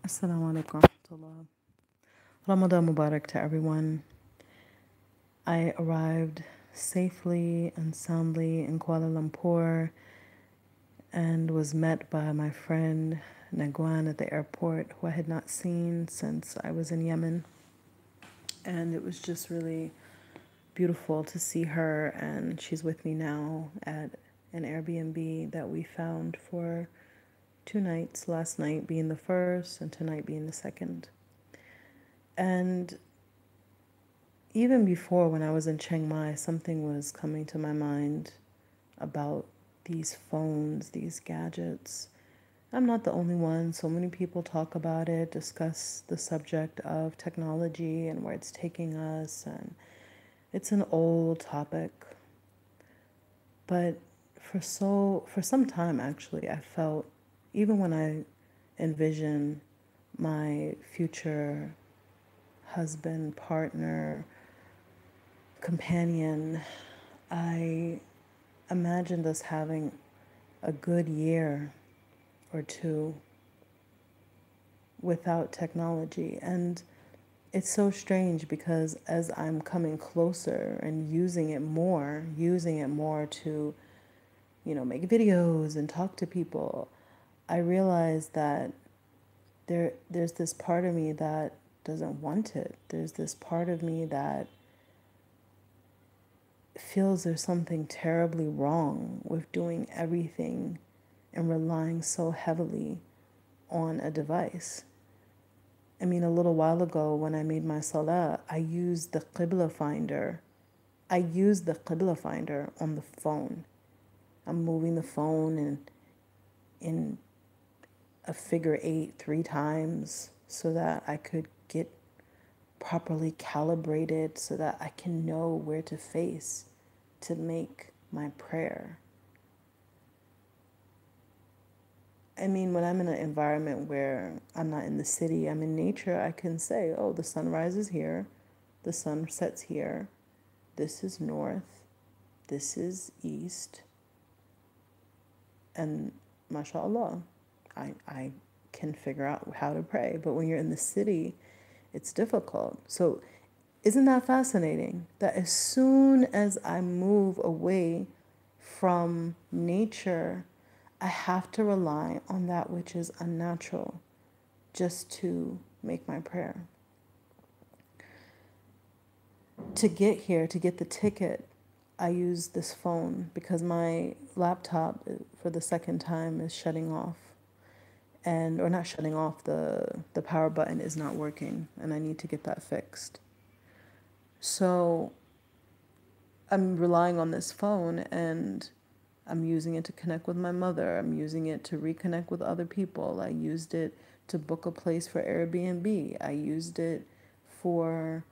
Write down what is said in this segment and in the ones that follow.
Assalamu alaikum warahmatullah. Ramadan Mubarak to everyone. I arrived safely and soundly in Kuala Lumpur and was met by my friend Nagwan at the airport, who I had not seen since I was in Yemen. And it was just really beautiful to see her, and she's with me now at an Airbnb that we found for 2 nights, last night being the first and tonight being the second. And even before, when I was in Chiang Mai, something was coming to my mind about these phones, these gadgets. I'm not the only one. So many people talk about it, discuss the subject of technology and where it's taking us. And it's an old topic. But for some time, actually, I felt, even when I envision my future husband, partner, companion, I imagined us having a good year or two without technology. And it's so strange because as I'm coming closer and using it more to, make videos and talk to people, I realize that there's this part of me that doesn't want it. There's this part of me that feels there's something terribly wrong with doing everything and relying so heavily on a device. I mean, a little while ago when I made my salah, I used the Qibla finder. I used the Qibla finder on the phone. I'm moving the phone in a figure 8 3 times so that I could get properly calibrated so that I can know where to face to make my prayer. I mean, when I'm in an environment where I'm not in the city, I'm in nature, I can say, oh, the sun rises here, the sun sets here, this is north, this is east, and mashallah, I can figure out how to pray. But when you're in the city, it's difficult. So isn't that fascinating that as soon as I move away from nature, I have to rely on that which is unnatural just to make my prayer. To get here, to get the ticket, I use this phone because my laptop for the second time is shutting off. Or not shutting off, the power button is not working and I need to get that fixed. So I'm relying on this phone and I'm using it to connect with my mother. I'm using it to reconnect with other people. I used it to book a place for Airbnb. I used it for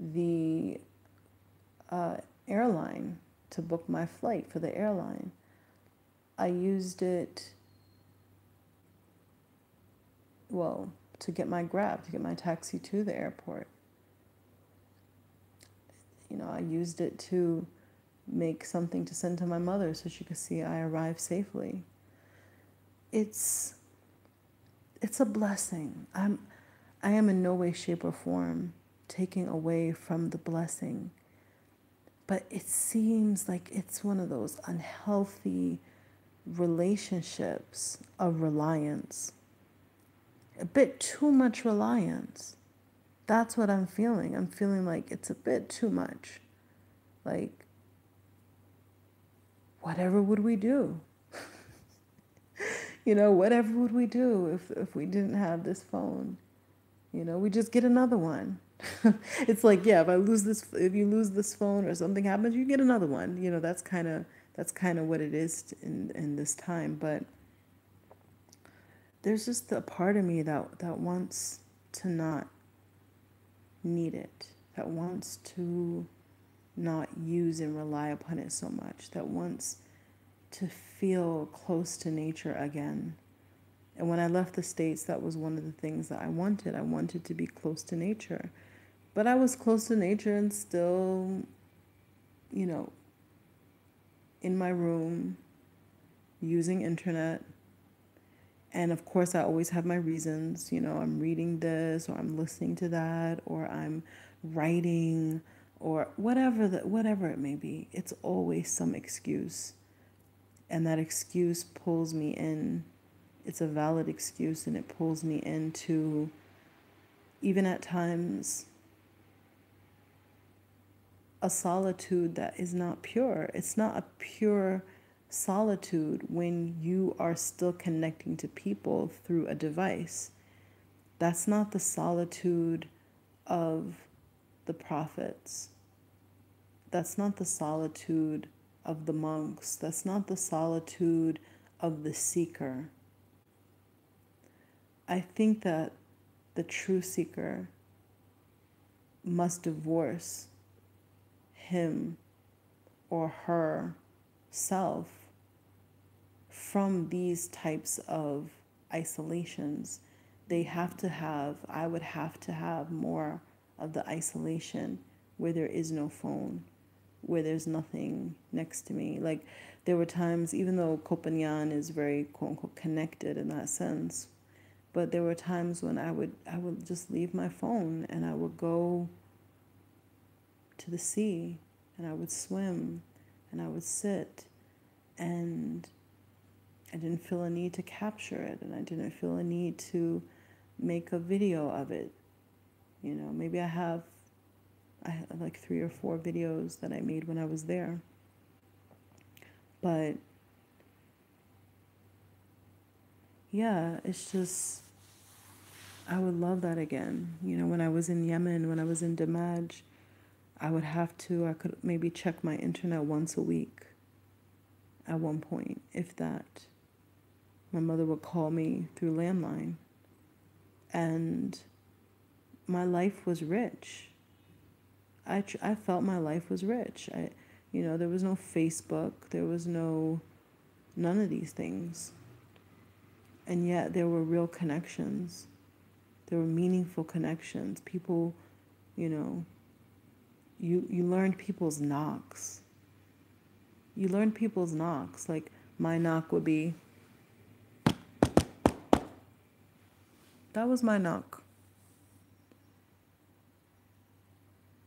the airline, to book my flight for the airline. I used it, to get my Grab, to get my taxi to the airport. I used it to make something to send to my mother so she could see I arrived safely. It's a blessing. I am in no way, shape, or form taking away from the blessing. But it seems like it's one of those unhealthy relationships of reliance. A bit too much reliance. That's what I'm feeling. I'm feeling like it's a bit too much. Like, whatever would we do? Whatever would we do if we didn't have this phone? We just get another one. It's like, yeah, if you lose this phone or something happens, you get another one. That's kind of what it is in this time. But there's just a part of me that wants to not need it, that wants to not use and rely upon it so much, that wants to feel close to nature again. And when I left the States, that was one of the things that I wanted. I wanted to be close to nature. But I was close to nature and still, in my room, using internet, And of course, I always have my reasons. I'm reading this, or I'm listening to that, or I'm writing, or whatever it may be. It's always some excuse, and that excuse pulls me in. It's a valid excuse, and it pulls me into, even at times, a solitude that is not pure. It's not a pure solitude when you are still connecting to people through a device. That's not the solitude of the prophets. That's not the solitude of the monks. That's not the solitude of the seeker. I think that the true seeker must divorce him or her self from these types of isolations. I would have to have more of the isolation where there is no phone, where there's nothing next to me. Like, there were times, even though Copenhagen is very quote unquote connected in that sense, but there were times when I would just leave my phone and I would go to the sea and I would swim and I would sit, and I didn't feel a need to capture it, and I didn't feel a need to make a video of it. Maybe I have like 3 or 4 videos that I made when I was there. But yeah, it's just, I would love that again. When I was in Yemen, when I was in Damaj, I could maybe check my internet once a week at one point, if that. My mother would call me through landline, and my life was rich. I felt my life was rich. There was no Facebook, there was none of these things. And yet there were real connections. There were meaningful connections. People, you learned people's knocks. Like, my knock would be, that was my knock.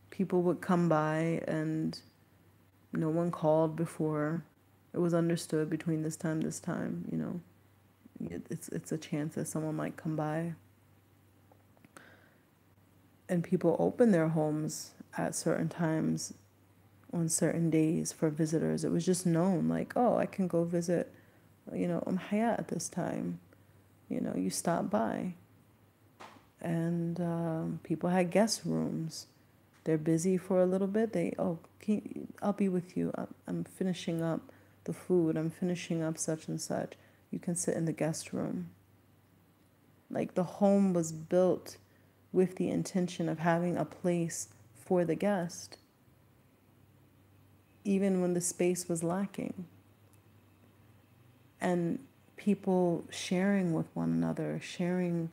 People would come by and no one called before. It was understood between this time, it's a chance that someone might come by. And people open their homes at certain times on certain days for visitors. It was just known, like, oh, I can go visit, Hayat at this time. You stop by. And people had guest rooms. They're busy for a little bit. I'll be with you. I'm finishing up the food. I'm finishing up such and such. You can sit in the guest room. Like, the home was built with the intention of having a place for the guest, even when the space was lacking. And people sharing with one another, sharing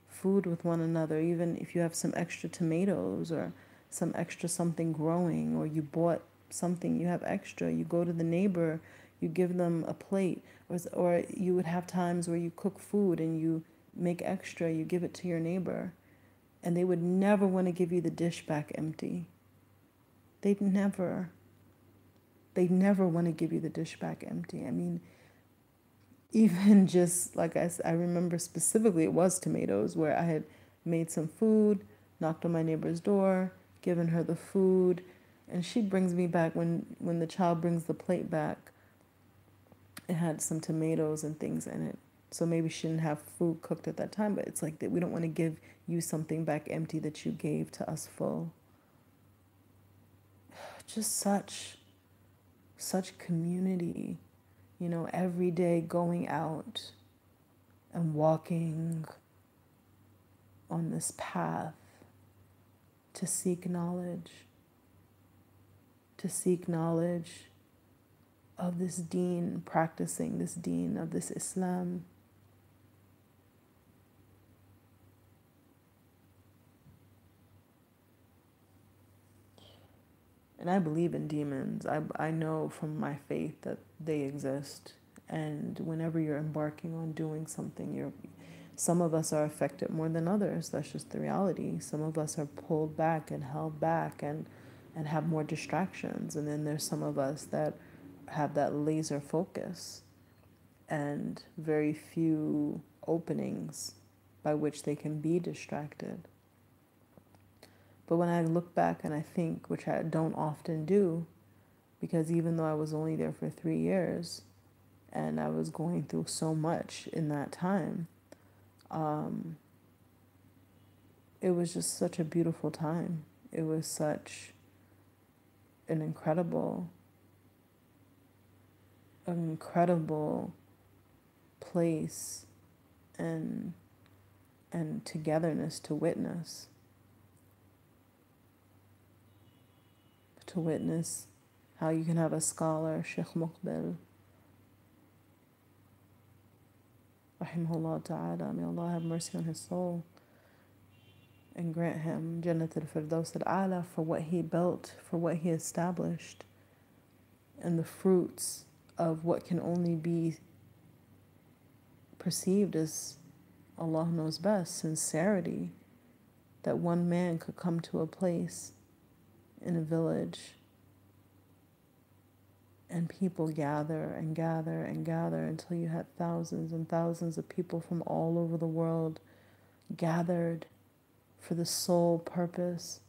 food with one another, even if you have some extra tomatoes or some extra something growing, or you bought something, you have extra, you go to the neighbor, you give them a plate, or you would have times where you cook food and you make extra, you give it to your neighbor, and they would never want to give you the dish back empty. They'd never want to give you the dish back empty. I mean, even just like I remember specifically, it was tomatoes, where I had made some food, knocked on my neighbor's door, given her the food, and she brings me back, when the child brings the plate back, it had some tomatoes and things in it. So maybe she didn't have food cooked at that time, but it's like that we don't want to give you something back empty that you gave to us full. Just such community, every day going out and walking on this path to seek knowledge of this deen, practicing this deen of this Islam. And I believe in demons. I know from my faith that they exist, And whenever you're embarking on doing something, some of us are affected more than others. That's just the reality. Some of us are pulled back and held back and have more distractions. And then there's some of us that have that laser focus and very few openings by which they can be distracted. But when I look back and I think, which I don't often do, because even though I was only there for 3 years and I was going through so much in that time, it was just such a beautiful time. It was such an incredible place and togetherness to witness how you can have a scholar, Sheikh Muqbil, rahimahullah ta'ala, may Allah have mercy on his soul and grant him Jannat al-Firdaus al-A'la for what he built, for what he established, and the fruits of what can only be perceived as, Allah knows best, sincerity, that one man could come to a place in a village and people gather and gather and gather until you had thousands and thousands of people from all over the world gathered for the sole purpose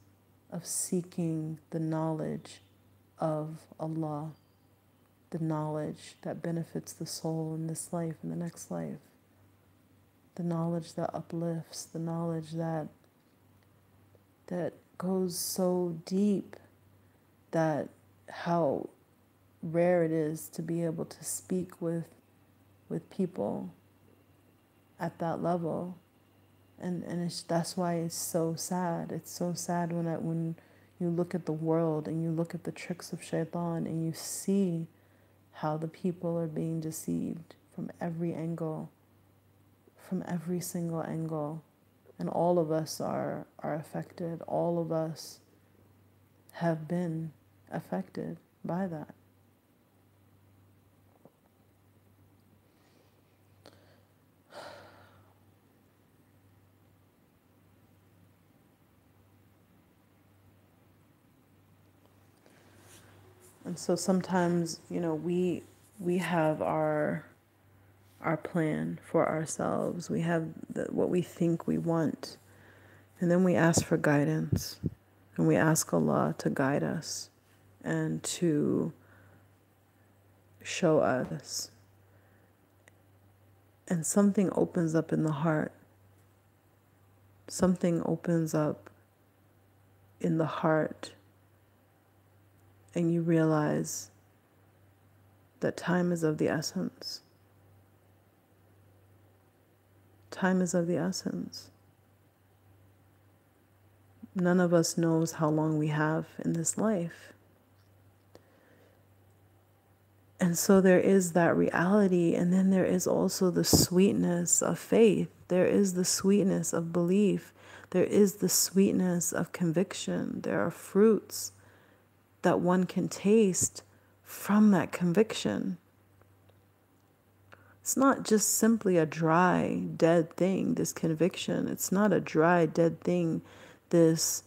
of seeking the knowledge of Allah, the knowledge that benefits the soul in this life and the next life, the knowledge that uplifts, the knowledge that goes so deep, that how rare it is to be able to speak with people at that level. And that's why it's so sad. It's so sad when you look at the world and you look at the tricks of shaitan and you see how the people are being deceived from every angle, from every single angle. And all of us are affected. All of us have been affected by that. And so sometimes, we have our plan for ourselves. We have what we think we want. And then we ask for guidance. And we ask Allah to guide us and to show us. And something opens up in the heart. Something opens up in the heart. And you realize that time is of the essence. Time is of the essence. None of us knows how long we have in this life. And so there is that reality, and then there is also the sweetness of faith. There is the sweetness of belief. There is the sweetness of conviction. There are fruits that one can taste from that conviction. It's not just simply a dry, dead thing, this conviction. It's not a dry, dead thing, this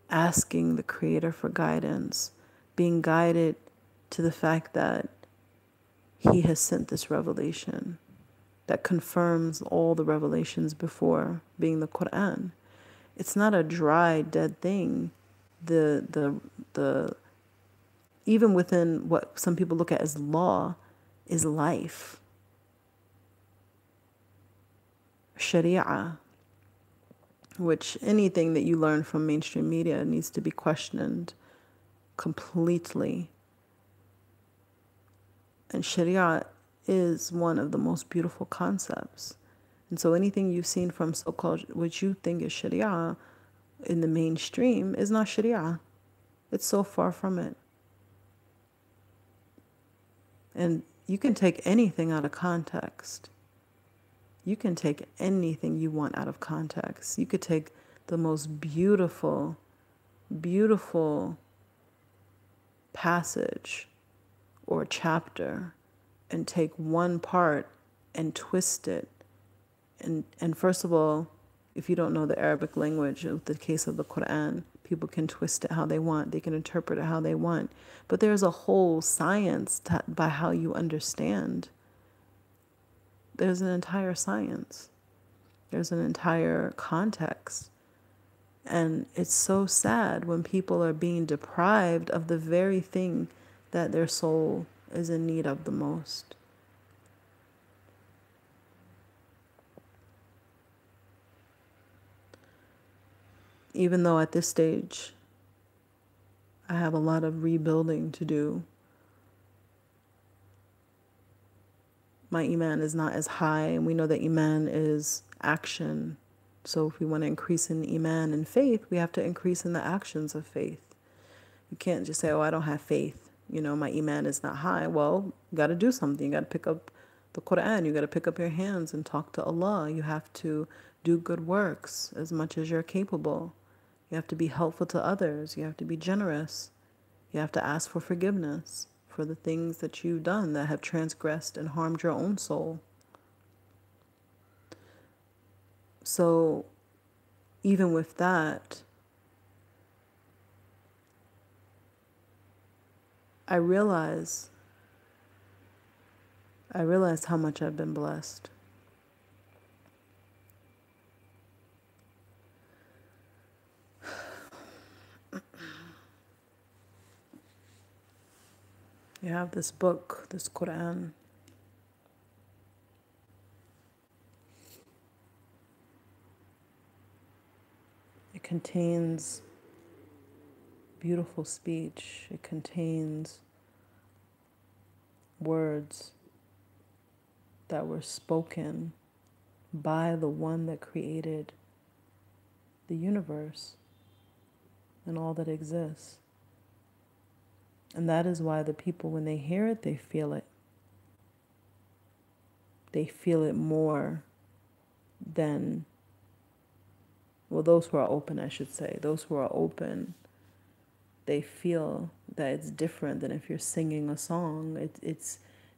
asking the Creator for guidance, being guided to the fact that He has sent this revelation that confirms all the revelations before, being the Quran. It's not a dry, dead thing. The even within what some people look at as law is life. Sharia, which anything that you learn from mainstream media needs to be questioned completely. And Sharia is one of the most beautiful concepts. And so anything you've seen from so-called, what you think is Sharia in the mainstream is not Sharia. It's so far from it. And you can take anything out of context. You can take anything you want out of context. You could take the most beautiful, beautiful passage or chapter and take one part and twist it. And first of all, if you don't know the Arabic language, in the case of the Quran, people can twist it how they want. They can interpret it how they want. But there's a whole science by how you understand. There's an entire science. There's an entire context. And it's so sad when people are being deprived of the very thing that their soul is in need of the most. Even though at this stage, I have a lot of rebuilding to do, my Iman is not as high, and we know that Iman is action. So if we want to increase in Iman and faith, we have to increase in the actions of faith. You can't just say, oh, I don't have faith. My Iman is not high. Well, you got to do something. You got to pick up the Quran. You got to pick up your hands and talk to Allah. You have to do good works as much as you're capable. You have to be helpful to others. You have to be generous. You have to ask for forgiveness for the things that you've done that have transgressed and harmed your own soul. So even with that, I realize how much I've been blessed. You have this book, this Quran. It contains beautiful speech. It contains words that were spoken by the one that created the universe and all that exists. And that is why the people, when they hear it, they feel it. They feel it more than, well, those who are open, I should say. Those who are open, they feel that it's different than if you're singing a song. It's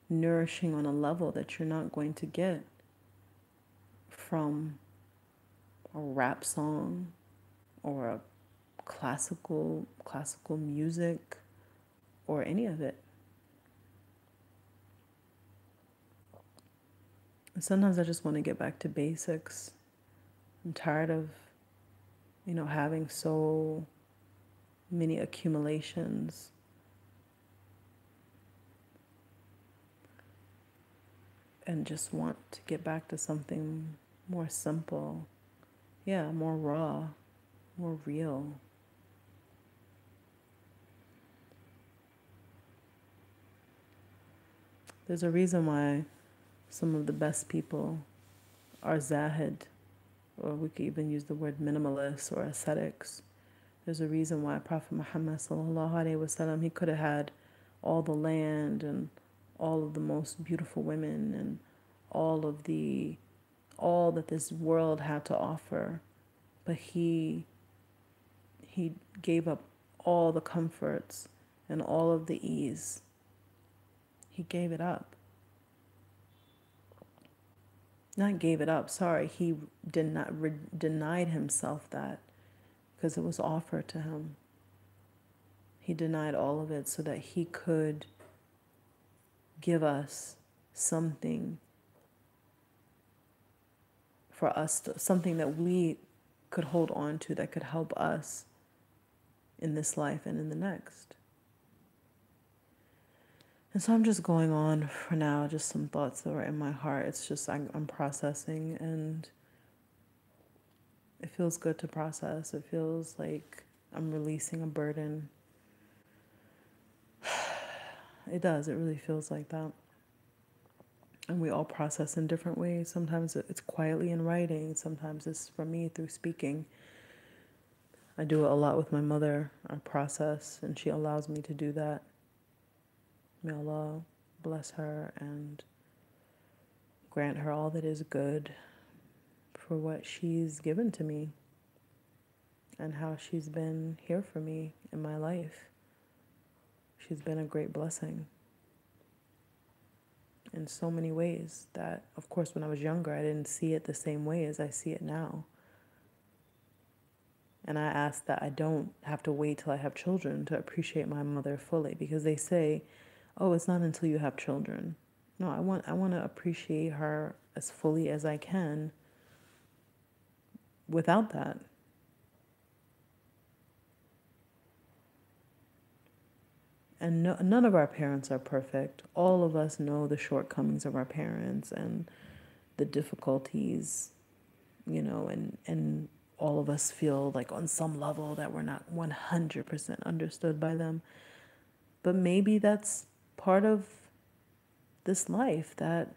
nourishing on a level that you're not going to get from a rap song or a classical music or any of it. And sometimes I just want to get back to basics. I'm tired of, having so many accumulations. And just want to get back to something more simple. Yeah, more raw, more real. There's a reason why some of the best people are zahid, or we could even use the word minimalist or ascetics. There's a reason why Prophet Muhammad sallallahu alaihi wasallam, he could have had all the land and all of the most beautiful women and all that this world had to offer, but he gave up all the comforts and all of the ease. He gave it up. Not gave it up, sorry. He denied himself that because it was offered to him. He denied all of it so that he could give us something for us, something that we could hold on to that could help us in this life and in the next. And so I'm just going on for now, just some thoughts that were in my heart. It's just I'm processing, and it feels good to process. It feels like I'm releasing a burden. It does. It really feels like that. And we all process in different ways. Sometimes it's quietly in writing. Sometimes it's for me through speaking. I do it a lot with my mother. I process, and she allows me to do that. May Allah bless her and grant her all that is good for what she's given to me and how she's been here for me in my life. She's been a great blessing. in so many ways that, of course, when I was younger, I didn't see it the same way as I see it now. And I ask that I don't have to wait till I have children to appreciate my mother fully, because they say, oh, it's not until you have children. No, I want to appreciate her as fully as I can without that. And none of our parents are perfect. All of us know the shortcomings of our parents and the difficulties, and all of us feel like on some level that we're not 100% understood by them. But maybe that's part of this life, that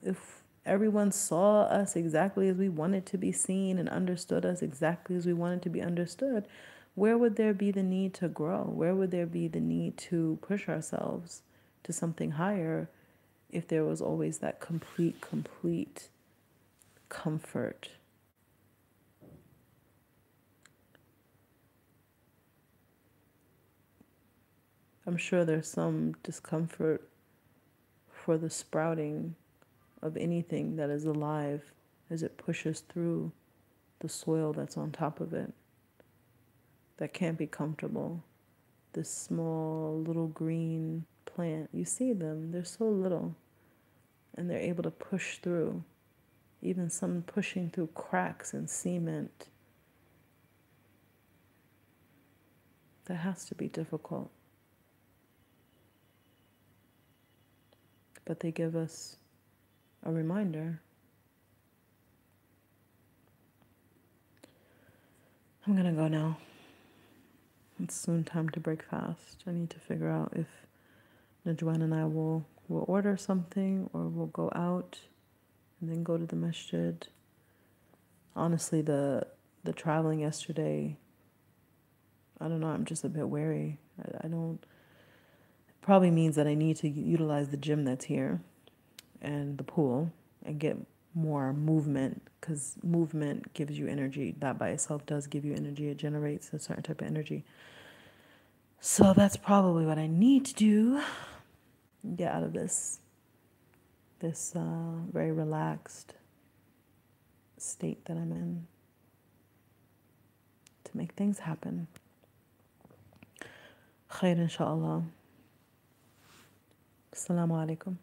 if everyone saw us exactly as we wanted to be seen and understood us exactly as we wanted to be understood, where would there be the need to grow? Where would there be the need to push ourselves to something higher if there was always that complete comfort? I'm sure there's some discomfort for the sprouting of anything that is alive as it pushes through the soil that's on top of it. That can't be comfortable. This small little green plant, you see them, they're so little, and they're able to push through, even some pushing through cracks and cement. That has to be difficult. But they give us a reminder. I'm gonna go now. It's soon time to break fast. I need to figure out if Najwan and I will order something, or we'll go out and then go to the masjid. Honestly, the traveling yesterday, I don't know, I'm just a bit wary. I don't, it probably means that I need to utilize the gym that's here and the pool and get more movement, because movement gives you energy. That by itself does give you energy. It generates a certain type of energy. So that's probably what I need to do. Get out of this very relaxed state that I'm in to make things happen. Khair inshallah. Assalamu alaikum.